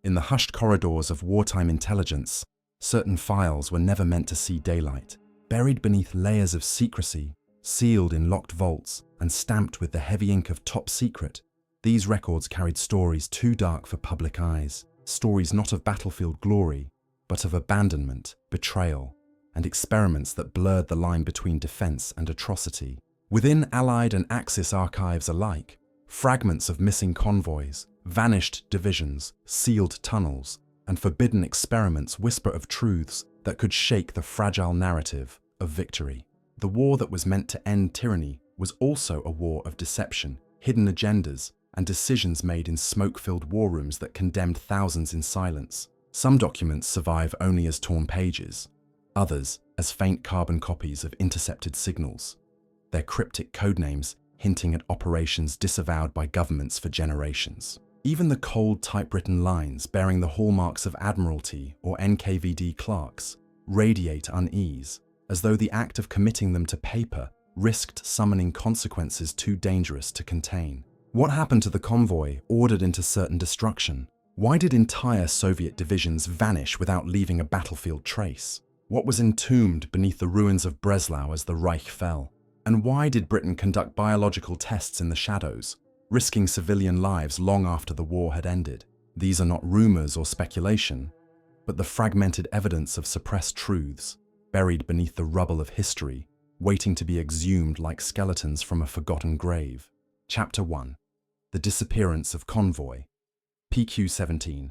In the hushed corridors of wartime intelligence, certain files were never meant to see daylight. Buried beneath layers of secrecy, sealed in locked vaults, and stamped with the heavy ink of top secret, these records carried stories too dark for public eyes. Stories not of battlefield glory, but of abandonment, betrayal, and experiments that blurred the line between defense and atrocity. Within Allied and Axis archives alike, fragments of missing convoys, vanished divisions, sealed tunnels, and forbidden experiments whisper of truths that could shake the fragile narrative of victory. The war that was meant to end tyranny was also a war of deception, hidden agendas, and decisions made in smoke-filled war rooms that condemned thousands in silence. Some documents survive only as torn pages, others as faint carbon copies of intercepted signals, their cryptic codenames hinting at operations disavowed by governments for generations. Even the cold typewritten lines bearing the hallmarks of Admiralty or NKVD clerks radiate unease, as though the act of committing them to paper risked summoning consequences too dangerous to contain. What happened to the convoy ordered into certain destruction? Why did entire Soviet divisions vanish without leaving a battlefield trace? What was entombed beneath the ruins of Breslau as the Reich fell? And why did Britain conduct biological tests in the shadows, risking civilian lives long after the war had ended? These are not rumors or speculation, but the fragmented evidence of suppressed truths, buried beneath the rubble of history, waiting to be exhumed like skeletons from a forgotten grave. Chapter 1. The Disappearance of Convoy. PQ-17.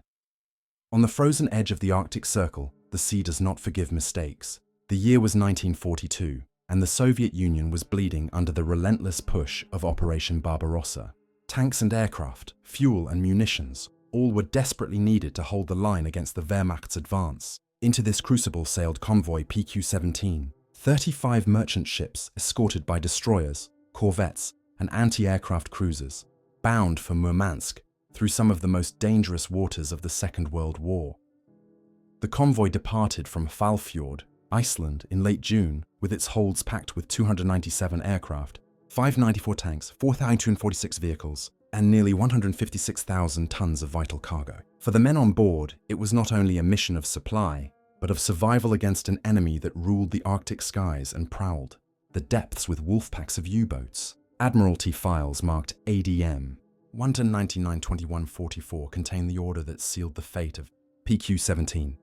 On the frozen edge of the Arctic Circle, the sea does not forgive mistakes. The year was 1942, and the Soviet Union was bleeding under the relentless push of Operation Barbarossa. Tanks and aircraft, fuel and munitions, all were desperately needed to hold the line against the Wehrmacht's advance. Into this crucible sailed Convoy PQ-17, 35 merchant ships escorted by destroyers, corvettes, and anti-aircraft cruisers, bound for Murmansk through some of the most dangerous waters of the Second World War. The convoy departed from Hvalfjord, Iceland, in late June, with its holds packed with 297 aircraft, 594 tanks, 4,246 vehicles, and nearly 156,000 tons of vital cargo. For the men on board, it was not only a mission of supply, but of survival against an enemy that ruled the Arctic skies and prowled the depths with wolf packs of U-boats. Admiralty files marked ADM 1-99-21-44 contain the order that sealed the fate of PQ-17.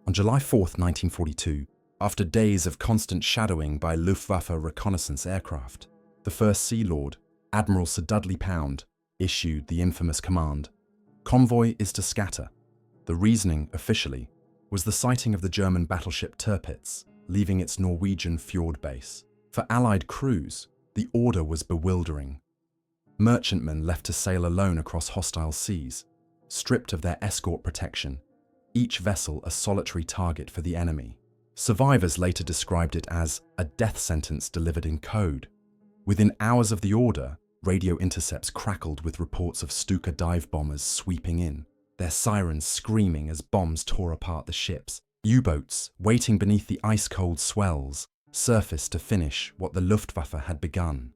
On July 4, 1942, after days of constant shadowing by Luftwaffe reconnaissance aircraft, the First Sea Lord, Admiral Sir Dudley Pound, issued the infamous command, "Convoy is to scatter." The reasoning, officially, was the sighting of the German battleship Tirpitz, leaving its Norwegian fjord base. For Allied crews, the order was bewildering. Merchantmen left to sail alone across hostile seas, stripped of their escort protection, each vessel a solitary target for the enemy. Survivors later described it as a death sentence delivered in code. Within hours of the order, radio intercepts crackled with reports of Stuka dive bombers sweeping in, their sirens screaming as bombs tore apart the ships. U-boats, waiting beneath the ice-cold swells, surfaced to finish what the Luftwaffe had begun.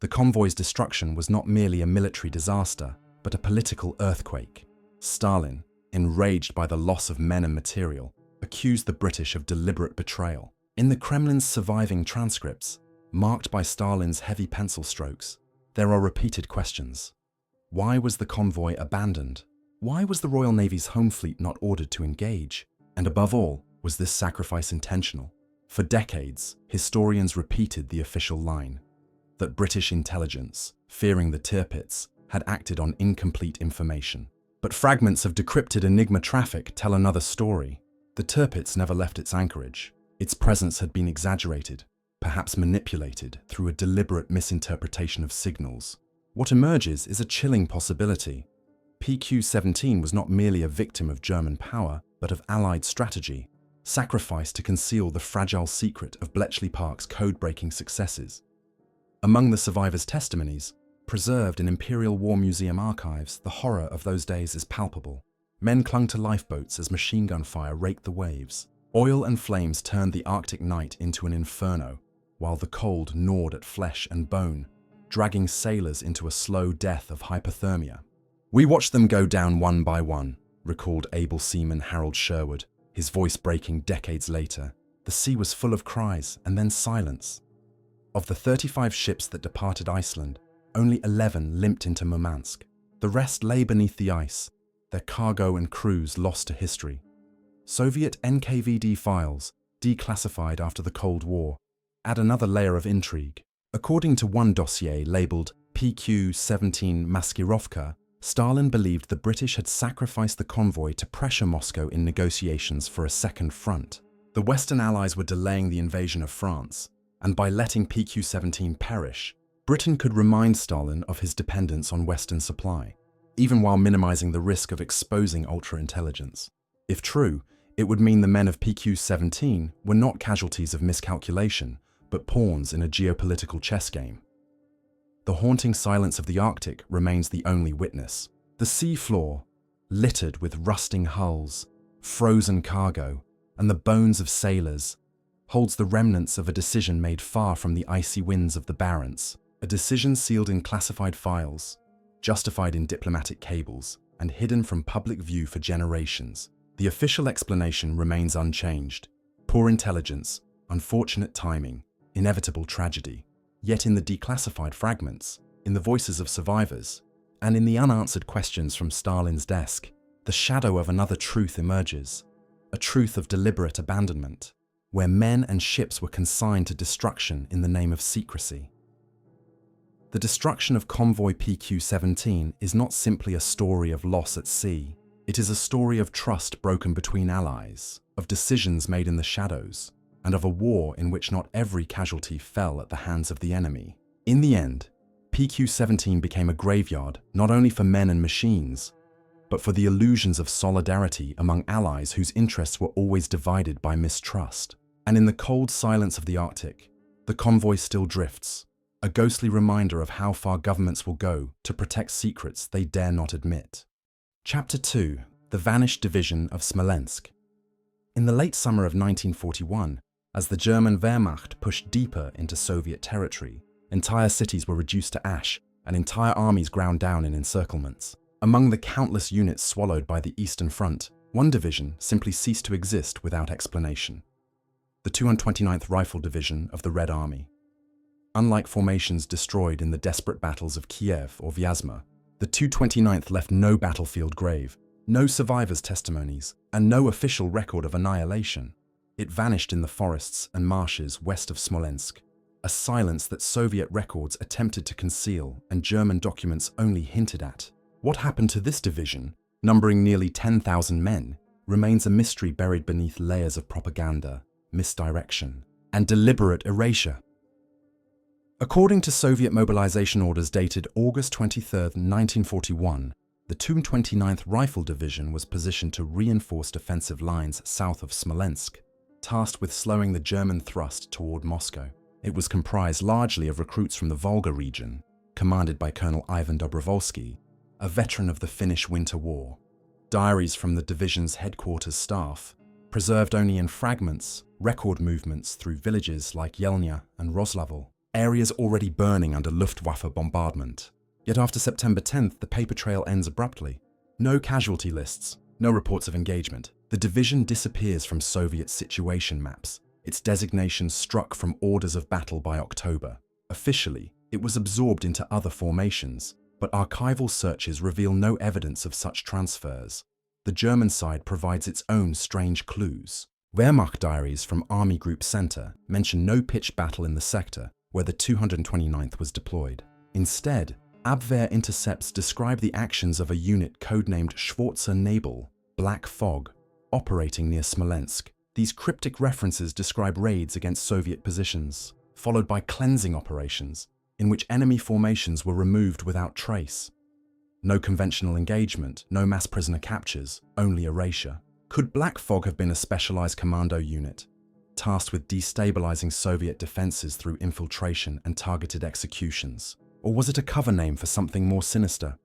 The convoy's destruction was not merely a military disaster, but a political earthquake. Stalin, enraged by the loss of men and material, accused the British of deliberate betrayal. In the Kremlin's surviving transcripts, marked by Stalin's heavy pencil strokes, there are repeated questions. Why was the convoy abandoned? Why was the Royal Navy's home fleet not ordered to engage? And above all, was this sacrifice intentional? For decades, historians repeated the official line, that British intelligence, fearing the Tirpitz, had acted on incomplete information. But fragments of decrypted Enigma traffic tell another story. The Tirpitz never left its anchorage. Its presence had been exaggerated, perhaps manipulated through a deliberate misinterpretation of signals. What emerges is a chilling possibility. PQ-17 was not merely a victim of German power, but of Allied strategy, sacrificed to conceal the fragile secret of Bletchley Park's code-breaking successes. Among the survivors' testimonies, preserved in Imperial War Museum archives, the horror of those days is palpable. Men clung to lifeboats as machine gun fire raked the waves. Oil and flames turned the Arctic night into an inferno, while the cold gnawed at flesh and bone, dragging sailors into a slow death of hypothermia. We watched them go down one by one, recalled able seaman Harold Sherwood, his voice breaking decades later. The sea was full of cries and then silence. Of the 35 ships that departed Iceland, only 11 limped into Murmansk. The rest lay beneath the ice, their cargo and crews lost to history. Soviet NKVD files, declassified after the Cold War, add another layer of intrigue. According to one dossier labeled PQ-17 Maskirovka, Stalin believed the British had sacrificed the convoy to pressure Moscow in negotiations for a second front. The Western Allies were delaying the invasion of France, and by letting PQ-17 perish, Britain could remind Stalin of his dependence on Western supply, even while minimizing the risk of exposing ultra-intelligence. If true, it would mean the men of PQ-17 were not casualties of miscalculation, but pawns in a geopolitical chess game. The haunting silence of the Arctic remains the only witness. The sea floor, littered with rusting hulls, frozen cargo, and the bones of sailors, holds the remnants of a decision made far from the icy winds of the Barents, a decision sealed in classified files, justified in diplomatic cables, and hidden from public view for generations. The official explanation remains unchanged: poor intelligence, unfortunate timing, inevitable tragedy. Yet in the declassified fragments, in the voices of survivors, and in the unanswered questions from Stalin's desk, the shadow of another truth emerges, a truth of deliberate abandonment, where men and ships were consigned to destruction in the name of secrecy. The destruction of Convoy PQ-17 is not simply a story of loss at sea. It is a story of trust broken between allies, of decisions made in the shadows, and of a war in which not every casualty fell at the hands of the enemy. In the end, PQ-17 became a graveyard not only for men and machines, but for the illusions of solidarity among allies whose interests were always divided by mistrust. And in the cold silence of the Arctic, the convoy still drifts, a ghostly reminder of how far governments will go to protect secrets they dare not admit. Chapter 2: The Vanished Division of Smolensk. In the late summer of 1941, as the German Wehrmacht pushed deeper into Soviet territory, entire cities were reduced to ash and entire armies ground down in encirclements. Among the countless units swallowed by the Eastern Front, one division simply ceased to exist without explanation: the 229th Rifle Division of the Red Army. Unlike formations destroyed in the desperate battles of Kiev or Vyazma, the 229th left no battlefield grave, no survivors' testimonies, and no official record of annihilation. It vanished in the forests and marshes west of Smolensk, a silence that Soviet records attempted to conceal and German documents only hinted at. What happened to this division, numbering nearly 10,000 men, remains a mystery buried beneath layers of propaganda, misdirection, and deliberate erasure. According to Soviet mobilization orders dated August 23, 1941, the 229th Rifle Division was positioned to reinforce defensive lines south of Smolensk, tasked with slowing the German thrust toward Moscow. It was comprised largely of recruits from the Volga region, commanded by Colonel Ivan Dobrovolsky, a veteran of the Finnish Winter War. Diaries from the division's headquarters staff, preserved only in fragments, record movements through villages like Yelnya and Roslavl, areas already burning under Luftwaffe bombardment. Yet after September 10th, the paper trail ends abruptly. No casualty lists, no reports of engagement. The division disappears from Soviet situation maps, its designation struck from orders of battle by October. Officially, it was absorbed into other formations, but archival searches reveal no evidence of such transfers. The German side provides its own strange clues. Wehrmacht diaries from Army Group Center mention no pitched battle in the sector where the 229th was deployed. Instead, Abwehr intercepts describe the actions of a unit codenamed Schwarzer Nebel, Black Fog, operating near Smolensk. These cryptic references describe raids against Soviet positions, followed by cleansing operations, in which enemy formations were removed without trace. No conventional engagement, no mass prisoner captures, only erasure. Could Black Fog have been a specialized commando unit, tasked with destabilizing Soviet defenses through infiltration and targeted executions? Or was it a cover name for something more sinister?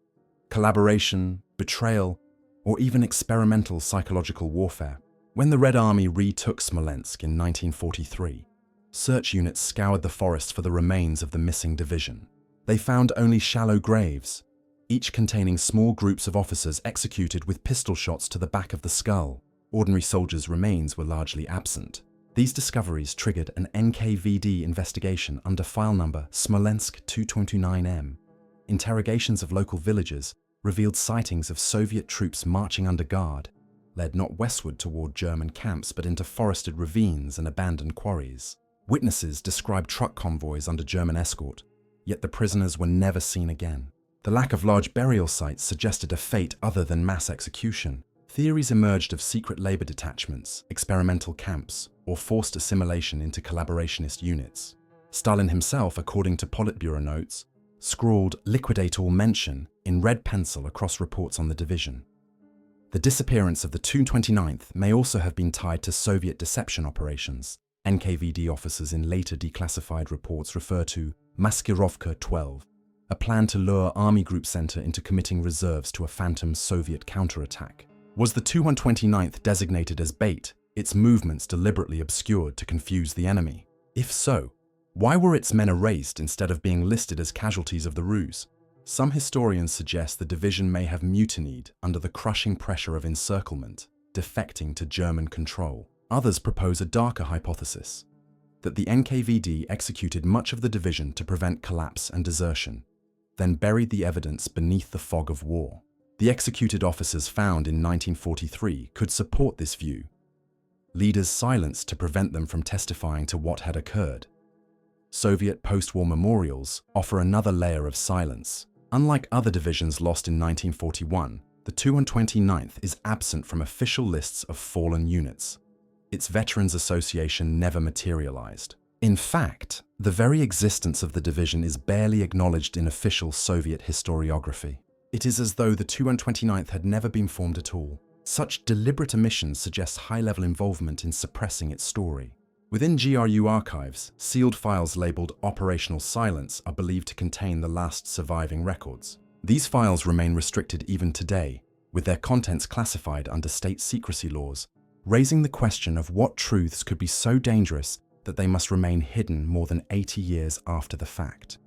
Collaboration, betrayal, or even experimental psychological warfare? When the Red Army retook Smolensk in 1943, search units scoured the forest for the remains of the missing division. They found only shallow graves, each containing small groups of officers executed with pistol shots to the back of the skull. Ordinary soldiers' remains were largely absent. These discoveries triggered an NKVD investigation under file number Smolensk 229M. Interrogations of local villagers revealed sightings of Soviet troops marching under guard, led not westward toward German camps but into forested ravines and abandoned quarries. Witnesses described truck convoys under German escort, yet the prisoners were never seen again. The lack of large burial sites suggested a fate other than mass execution. Theories emerged of secret labor detachments, experimental camps, or forced assimilation into collaborationist units. Stalin himself, according to Politburo notes, scrawled "liquidate all mention" in red pencil across reports on the division. The disappearance of the 229th may also have been tied to Soviet deception operations. NKVD officers in later declassified reports refer to Maskirovka 12, a plan to lure Army Group Center into committing reserves to a phantom Soviet counterattack. Was the 229th designated as bait, its movements deliberately obscured to confuse the enemy? If so, why were its men erased instead of being listed as casualties of the ruse? Some historians suggest the division may have mutinied under the crushing pressure of encirclement, defecting to German control. Others propose a darker hypothesis, that the NKVD executed much of the division to prevent collapse and desertion, then buried the evidence beneath the fog of war. The executed officers found in 1943 could support this view. Leaders silenced to prevent them from testifying to what had occurred. Soviet post-war memorials offer another layer of silence. Unlike other divisions lost in 1941, the 229th is absent from official lists of fallen units. Its Veterans Association never materialized. In fact, the very existence of the division is barely acknowledged in official Soviet historiography. It is as though the 229th had never been formed at all. Such deliberate omissions suggest high-level involvement in suppressing its story. Within GRU archives, sealed files labeled Operational Silence are believed to contain the last surviving records. These files remain restricted even today, with their contents classified under state secrecy laws, raising the question of what truths could be so dangerous that they must remain hidden more than 80 years after the fact.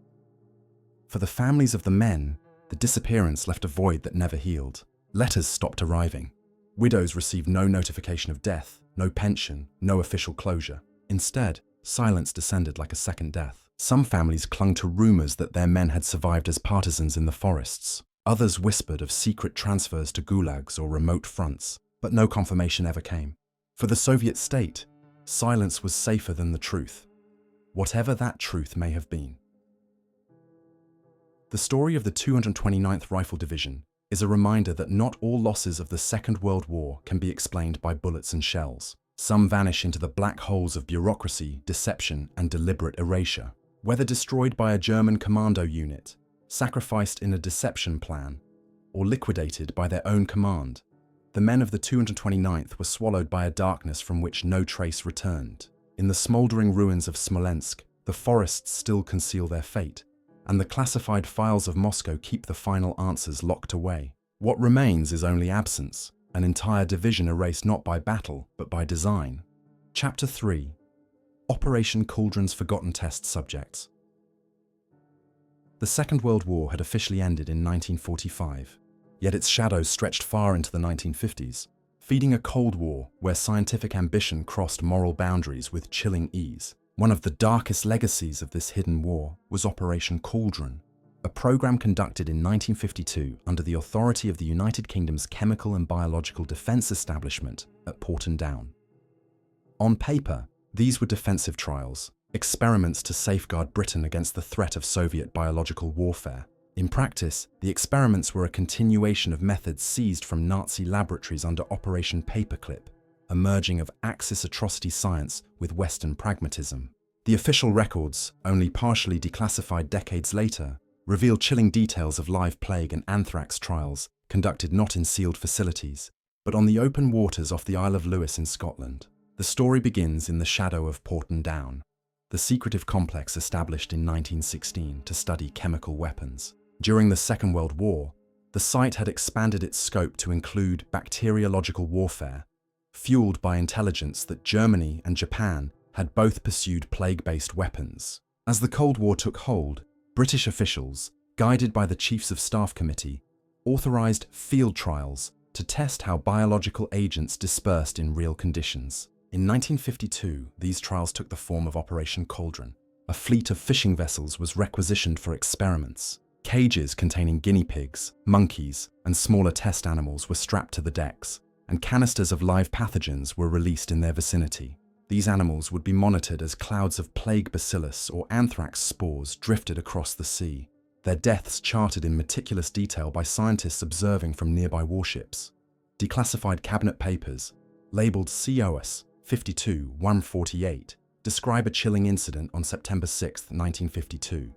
For the families of the men, the disappearance left a void that never healed. Letters stopped arriving. Widows received no notification of death, no pension, no official closure. Instead, silence descended like a second death. Some families clung to rumors that their men had survived as partisans in the forests. Others whispered of secret transfers to gulags or remote fronts, but no confirmation ever came. For the Soviet state, silence was safer than the truth, whatever that truth may have been. The story of the 229th Rifle Division is a reminder that not all losses of the Second World War can be explained by bullets and shells. Some vanish into the black holes of bureaucracy, deception, and deliberate erasure. Whether destroyed by a German commando unit, sacrificed in a deception plan, or liquidated by their own command, the men of the 229th were swallowed by a darkness from which no trace returned. In the smouldering ruins of Smolensk, the forests still conceal their fate, and the classified files of Moscow keep the final answers locked away. What remains is only absence, an entire division erased not by battle, but by design. Chapter 3. Operation Cauldron's Forgotten Test Subjects. The Second World War had officially ended in 1945, yet its shadows stretched far into the 1950s, feeding a Cold War where scientific ambition crossed moral boundaries with chilling ease. One of the darkest legacies of this hidden war was Operation Cauldron, a program conducted in 1952 under the authority of the United Kingdom's Chemical and Biological Defence Establishment at Porton Down. On paper, these were defensive trials, experiments to safeguard Britain against the threat of Soviet biological warfare. In practice, the experiments were a continuation of methods seized from Nazi laboratories under Operation Paperclip, a merging of Axis atrocity science with Western pragmatism. The official records, only partially declassified decades later, reveal chilling details of live plague and anthrax trials conducted not in sealed facilities, but on the open waters off the Isle of Lewis in Scotland. The story begins in the shadow of Porton Down, the secretive complex established in 1916 to study chemical weapons. During the Second World War, the site had expanded its scope to include bacteriological warfare, fueled by intelligence that Germany and Japan had both pursued plague-based weapons. As the Cold War took hold, British officials, guided by the Chiefs of Staff Committee, authorized field trials to test how biological agents dispersed in real conditions. In 1952, these trials took the form of Operation Cauldron. A fleet of fishing vessels was requisitioned for experiments. Cages containing guinea pigs, monkeys, and smaller test animals were strapped to the decks, and canisters of live pathogens were released in their vicinity. These animals would be monitored as clouds of plague bacillus or anthrax spores drifted across the sea, their deaths charted in meticulous detail by scientists observing from nearby warships. Declassified cabinet papers, labeled COS 52-148, describe a chilling incident on September 6, 1952.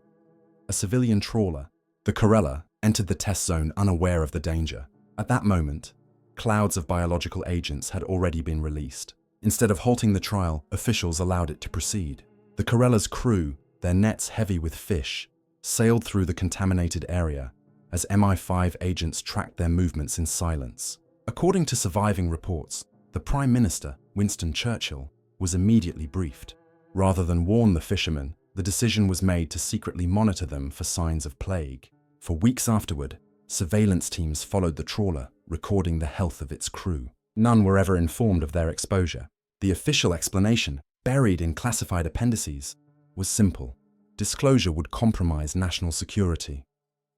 A civilian trawler, the Corella, entered the test zone unaware of the danger. At that moment, clouds of biological agents had already been released. Instead of halting the trial, officials allowed it to proceed. The Corella's crew, their nets heavy with fish, sailed through the contaminated area as MI5 agents tracked their movements in silence. According to surviving reports, the Prime Minister, Winston Churchill, was immediately briefed. Rather than warn the fishermen, the decision was made to secretly monitor them for signs of plague. For weeks afterward, surveillance teams followed the trawler, recording the health of its crew. None were ever informed of their exposure. The official explanation, buried in classified appendices, was simple. Disclosure would compromise national security.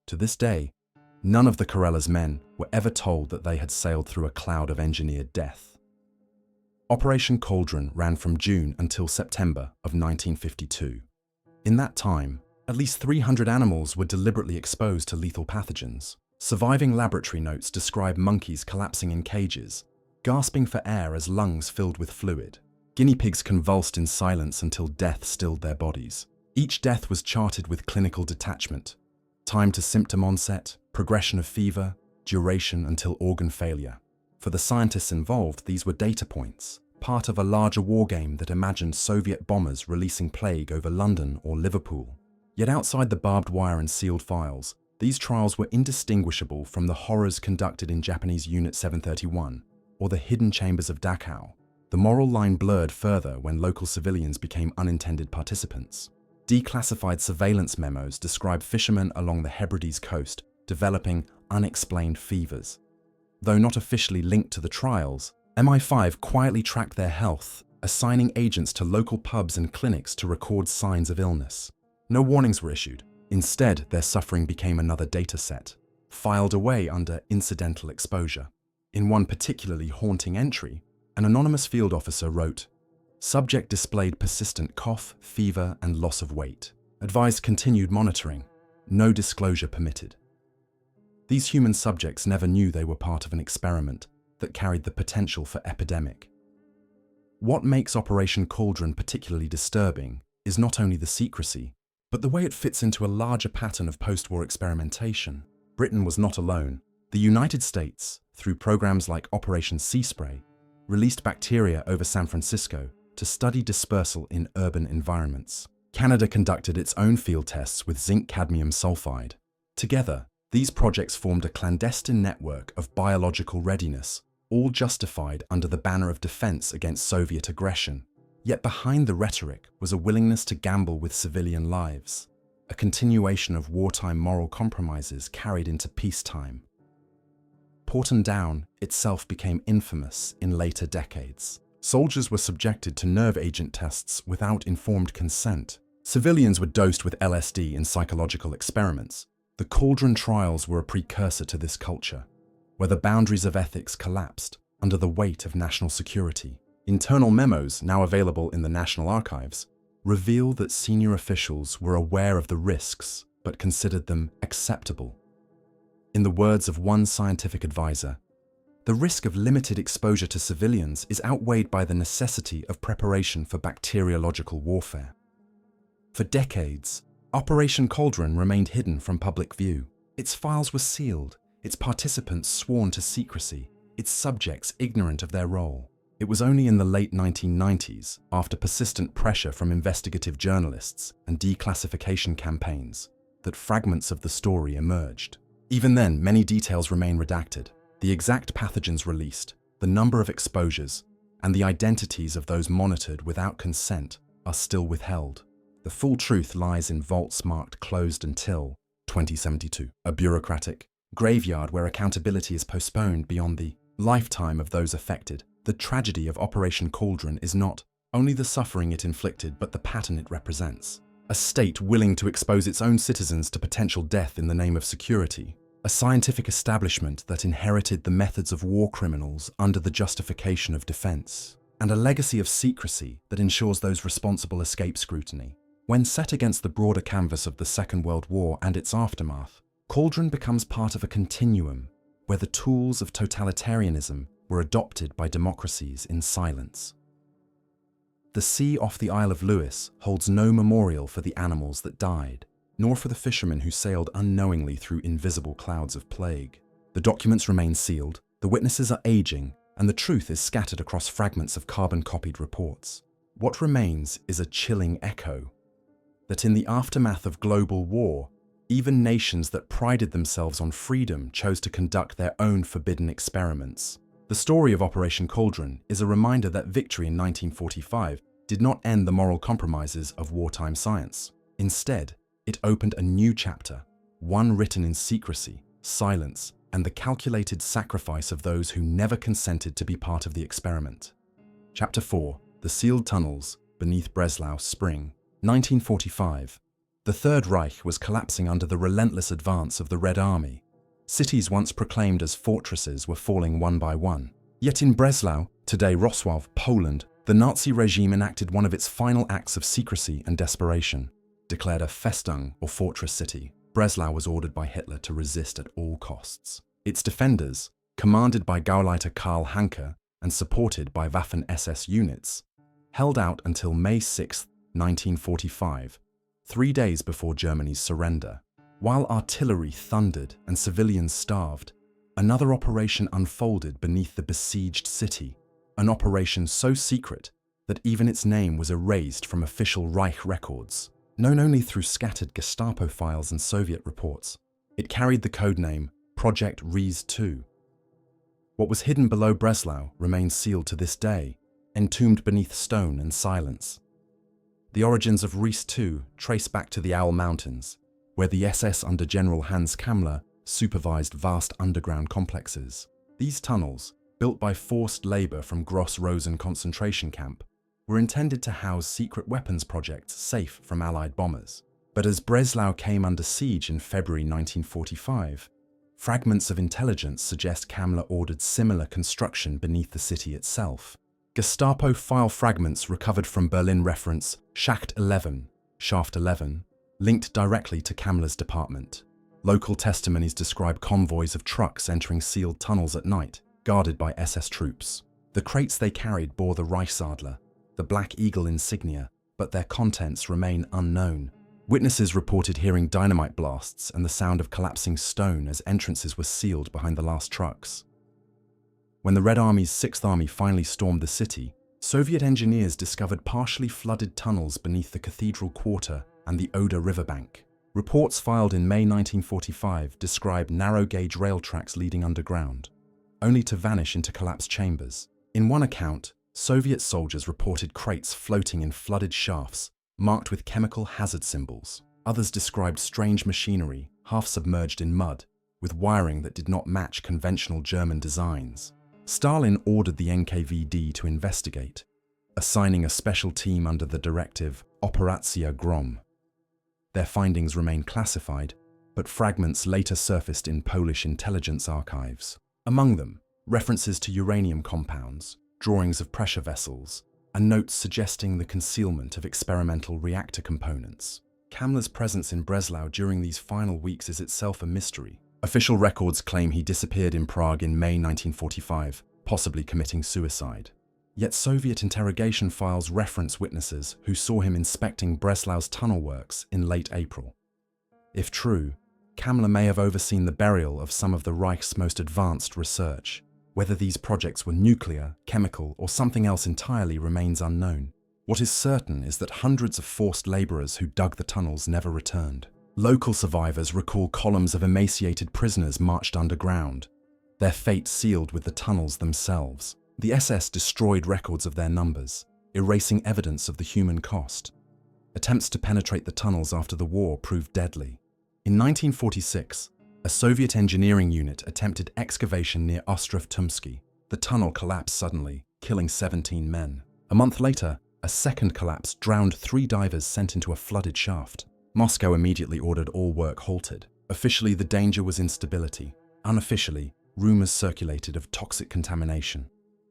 To this day, none of the Corella's men were ever told that they had sailed through a cloud of engineered death. Operation Cauldron ran from June until September of 1952. In that time, at least 300 animals were deliberately exposed to lethal pathogens. Surviving laboratory notes describe monkeys collapsing in cages, gasping for air as lungs filled with fluid. Guinea pigs convulsed in silence until death stilled their bodies. Each death was charted with clinical detachment, time to symptom onset, progression of fever, duration until organ failure. For the scientists involved, these were data points, part of a larger war game that imagined Soviet bombers releasing plague over London or Liverpool. Yet outside the barbed wire and sealed files, these trials were indistinguishable from the horrors conducted in Japanese Unit 731 or the hidden chambers of Dachau. The moral line blurred further when local civilians became unintended participants. Declassified surveillance memos describe fishermen along the Hebrides coast developing unexplained fevers. Though not officially linked to the trials, MI5 quietly tracked their health, assigning agents to local pubs and clinics to record signs of illness. No warnings were issued. Instead, their suffering became another data set, filed away under incidental exposure. In one particularly haunting entry, an anonymous field officer wrote, "Subject displayed persistent cough, fever, and loss of weight. Advised continued monitoring. No disclosure permitted." These human subjects never knew they were part of an experiment that carried the potential for epidemic. What makes Operation Cauldron particularly disturbing is not only the secrecy, but the way it fits into a larger pattern of post-war experimentation. Britain was not alone. The United States, through programs like Operation Sea Spray, released bacteria over San Francisco to study dispersal in urban environments. Canada conducted its own field tests with zinc-cadmium sulfide. Together, these projects formed a clandestine network of biological readiness, all justified under the banner of defense against Soviet aggression. Yet behind the rhetoric was a willingness to gamble with civilian lives, a continuation of wartime moral compromises carried into peacetime. Porton Down itself became infamous in later decades. Soldiers were subjected to nerve agent tests without informed consent. Civilians were dosed with LSD in psychological experiments. The Cauldron trials were a precursor to this culture, where the boundaries of ethics collapsed under the weight of national security. Internal memos, now available in the National Archives, reveal that senior officials were aware of the risks but considered them acceptable. In the words of one scientific advisor, the risk of limited exposure to civilians is outweighed by the necessity of preparation for bacteriological warfare. For decades, Operation Cauldron remained hidden from public view. Its files were sealed, its participants sworn to secrecy, its subjects ignorant of their role. It was only in the late 1990s, after persistent pressure from investigative journalists and declassification campaigns, that fragments of the story emerged. Even then, many details remain redacted. The exact pathogens released, the number of exposures, and the identities of those monitored without consent are still withheld. The full truth lies in vaults marked closed until 2072. A bureaucratic graveyard where accountability is postponed beyond the lifetime of those affected. The tragedy of Operation Cauldron is not only the suffering it inflicted, but the pattern it represents. A state willing to expose its own citizens to potential death in the name of security. A scientific establishment that inherited the methods of war criminals under the justification of defense. And a legacy of secrecy that ensures those responsible escape scrutiny. When set against the broader canvas of the Second World War and its aftermath, Cauldron becomes part of a continuum where the tools of totalitarianism were adopted by democracies in silence. The sea off the Isle of Lewis holds no memorial for the animals that died, nor for the fishermen who sailed unknowingly through invisible clouds of plague. The documents remain sealed, the witnesses are aging, and the truth is scattered across fragments of carbon-copied reports. What remains is a chilling echo that in the aftermath of global war, even nations that prided themselves on freedom chose to conduct their own forbidden experiments. The story of Operation Cauldron is a reminder that victory in 1945 did not end the moral compromises of wartime science. Instead, it opened a new chapter, one written in secrecy, silence, and the calculated sacrifice of those who never consented to be part of the experiment. Chapter 4. The Sealed Tunnels Beneath Breslau, Spring 1945. The Third Reich was collapsing under the relentless advance of the Red Army. Cities once proclaimed as fortresses were falling one by one. Yet in Breslau, today Wrocław, Poland, the Nazi regime enacted one of its final acts of secrecy and desperation. Declared a Festung, or fortress city, Breslau was ordered by Hitler to resist at all costs. Its defenders, commanded by Gauleiter Karl Hanke and supported by Waffen-SS units, held out until May 6, 1945, 3 days before Germany's surrender. While artillery thundered and civilians starved, another operation unfolded beneath the besieged city, an operation so secret that even its name was erased from official Reich records. Known only through scattered Gestapo files and Soviet reports, it carried the codename Project Ries II. What was hidden below Breslau remains sealed to this day, entombed beneath stone and silence. The origins of Ries II trace back to the Owl Mountains, where the SS under General Hans Kammler supervised vast underground complexes. These tunnels, built by forced labor from Gross-Rosen concentration camp, were intended to house secret weapons projects safe from Allied bombers. But as Breslau came under siege in February 1945, fragments of intelligence suggest Kammler ordered similar construction beneath the city itself. Gestapo file fragments recovered from Berlin reference Schacht 11, Shaft 11, linked directly to Kammler's department. Local testimonies describe convoys of trucks entering sealed tunnels at night, guarded by SS troops. The crates they carried bore the Reichsadler, the Black Eagle insignia, but their contents remain unknown. Witnesses reported hearing dynamite blasts and the sound of collapsing stone as entrances were sealed behind the last trucks. When the Red Army's Sixth Army finally stormed the city, Soviet engineers discovered partially flooded tunnels beneath the Cathedral Quarter and the Oder riverbank. Reports filed in May 1945 describe narrow-gauge rail tracks leading underground, only to vanish into collapsed chambers. In one account, Soviet soldiers reported crates floating in flooded shafts, marked with chemical hazard symbols. Others described strange machinery, half submerged in mud, with wiring that did not match conventional German designs. Stalin ordered the NKVD to investigate, assigning a special team under the directive Operacja Grom. Their findings remain classified, but fragments later surfaced in Polish intelligence archives. Among them, references to uranium compounds, drawings of pressure vessels, and notes suggesting the concealment of experimental reactor components. Kammler's presence in Breslau during these final weeks is itself a mystery. Official records claim he disappeared in Prague in May 1945, possibly committing suicide. Yet Soviet interrogation files reference witnesses who saw him inspecting Breslau's tunnel works in late April. If true, Kammler may have overseen the burial of some of the Reich's most advanced research. Whether these projects were nuclear, chemical, or something else entirely remains unknown. What is certain is that hundreds of forced laborers who dug the tunnels never returned. Local survivors recall columns of emaciated prisoners marched underground, their fate sealed with the tunnels themselves. The SS destroyed records of their numbers, erasing evidence of the human cost. Attempts to penetrate the tunnels after the war proved deadly. In 1946, a Soviet engineering unit attempted excavation near Ostrov-Tumsky. The tunnel collapsed suddenly, killing 17 men. A month later, a second collapse drowned 3 divers sent into a flooded shaft. Moscow immediately ordered all work halted. Officially, the danger was instability. Unofficially, rumors circulated of toxic contamination.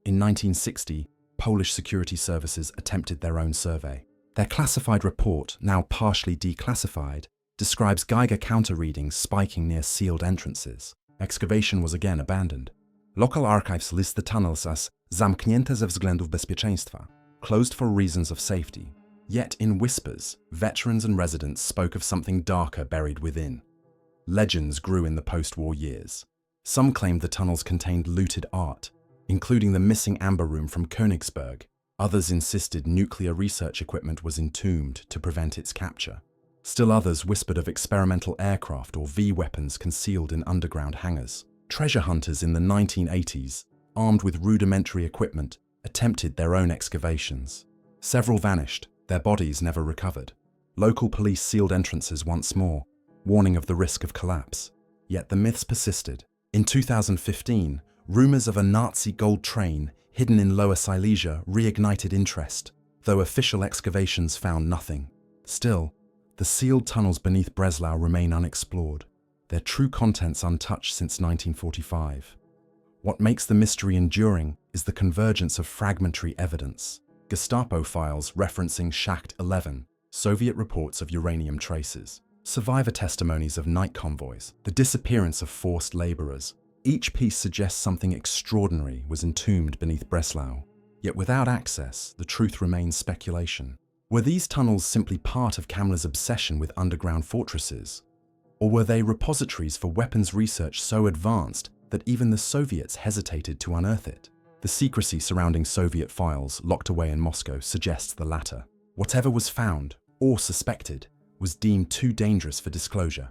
In 1960, Polish security services attempted their own survey. Their classified report, now partially declassified, describes Geiger counter readings spiking near sealed entrances. Excavation was again abandoned. Local archives list the tunnels as zamknięte ze względów bezpieczeństwa, closed for reasons of safety. Yet in whispers, veterans and residents spoke of something darker buried within. Legends grew in the post-war years. Some claimed the tunnels contained looted art, including the missing amber room from Königsberg. Others insisted nuclear research equipment was entombed to prevent its capture. Still others whispered of experimental aircraft or V-weapons concealed in underground hangars. Treasure hunters in the 1980s, armed with rudimentary equipment, attempted their own excavations. Several vanished, their bodies never recovered. Local police sealed entrances once more, warning of the risk of collapse. Yet the myths persisted. In 2015, rumors of a Nazi gold train hidden in Lower Silesia reignited interest, though official excavations found nothing. Still, the sealed tunnels beneath Breslau remain unexplored, their true contents untouched since 1945. What makes the mystery enduring is the convergence of fragmentary evidence. Gestapo files referencing Schacht 11, Soviet reports of uranium traces, survivor testimonies of night convoys, the disappearance of forced laborers. Each piece suggests something extraordinary was entombed beneath Breslau. Yet without access, the truth remains speculation. Were these tunnels simply part of Kamler's obsession with underground fortresses? Or were they repositories for weapons research so advanced that even the Soviets hesitated to unearth it? The secrecy surrounding Soviet files locked away in Moscow suggests the latter. Whatever was found, or suspected, was deemed too dangerous for disclosure.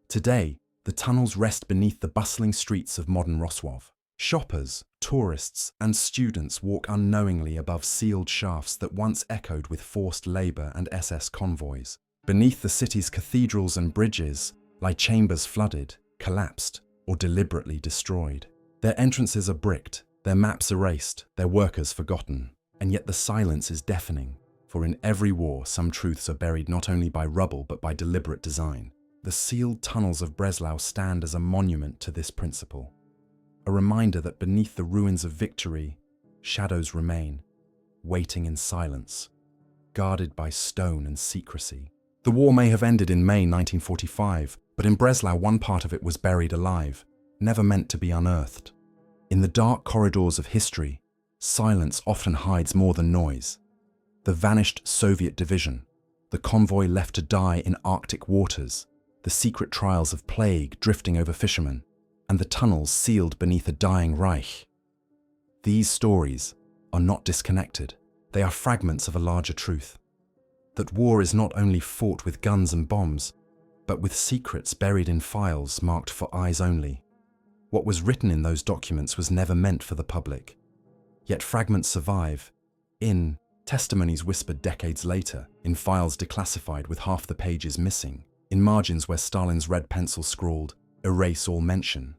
Today, the tunnels rest beneath the bustling streets of modern Rostov. Shoppers, tourists, and students walk unknowingly above sealed shafts that once echoed with forced labor and SS convoys. Beneath the city's cathedrals and bridges lie chambers flooded, collapsed, or deliberately destroyed. Their entrances are bricked, their maps erased, their workers forgotten. And yet the silence is deafening, for in every war some truths are buried not only by rubble but by deliberate design. The sealed tunnels of Breslau stand as a monument to this principle. A reminder that beneath the ruins of victory, shadows remain, waiting in silence, guarded by stone and secrecy. The war may have ended in May 1945, but in Breslau one part of it was buried alive, never meant to be unearthed. In the dark corridors of history, silence often hides more than noise. The vanished Soviet division, the convoy left to die in Arctic waters, the secret trials of plague drifting over fishermen, and the tunnels sealed beneath a dying Reich. These stories are not disconnected. They are fragments of a larger truth. That war is not only fought with guns and bombs, but with secrets buried in files marked for eyes only. What was written in those documents was never meant for the public. Yet fragments survive, in testimonies whispered decades later, in files declassified with half the pages missing, in margins where Stalin's red pencil scrawled, "Erase all mention."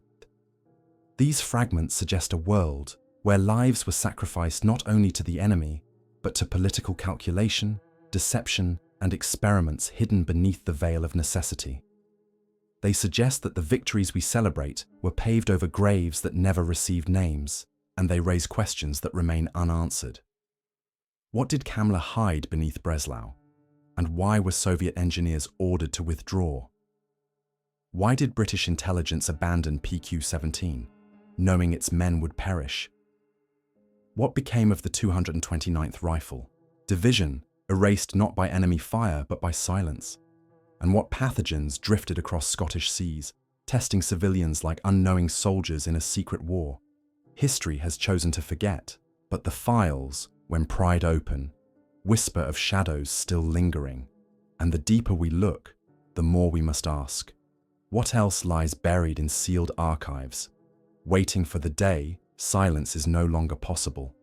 These fragments suggest a world where lives were sacrificed not only to the enemy, but to political calculation, deception, and experiments hidden beneath the veil of necessity. They suggest that the victories we celebrate were paved over graves that never received names, and they raise questions that remain unanswered. What did Kamler hide beneath Breslau? And why were Soviet engineers ordered to withdraw? Why did British intelligence abandon PQ-17, knowing its men would perish? What became of the 229th Rifle Division, erased not by enemy fire but by silence? And what pathogens drifted across Scottish seas, testing civilians like unknowing soldiers in a secret war? History has chosen to forget, but the files, when pried open, whisper of shadows still lingering. And the deeper we look, the more we must ask. What else lies buried in sealed archives, waiting for the day silence is no longer possible?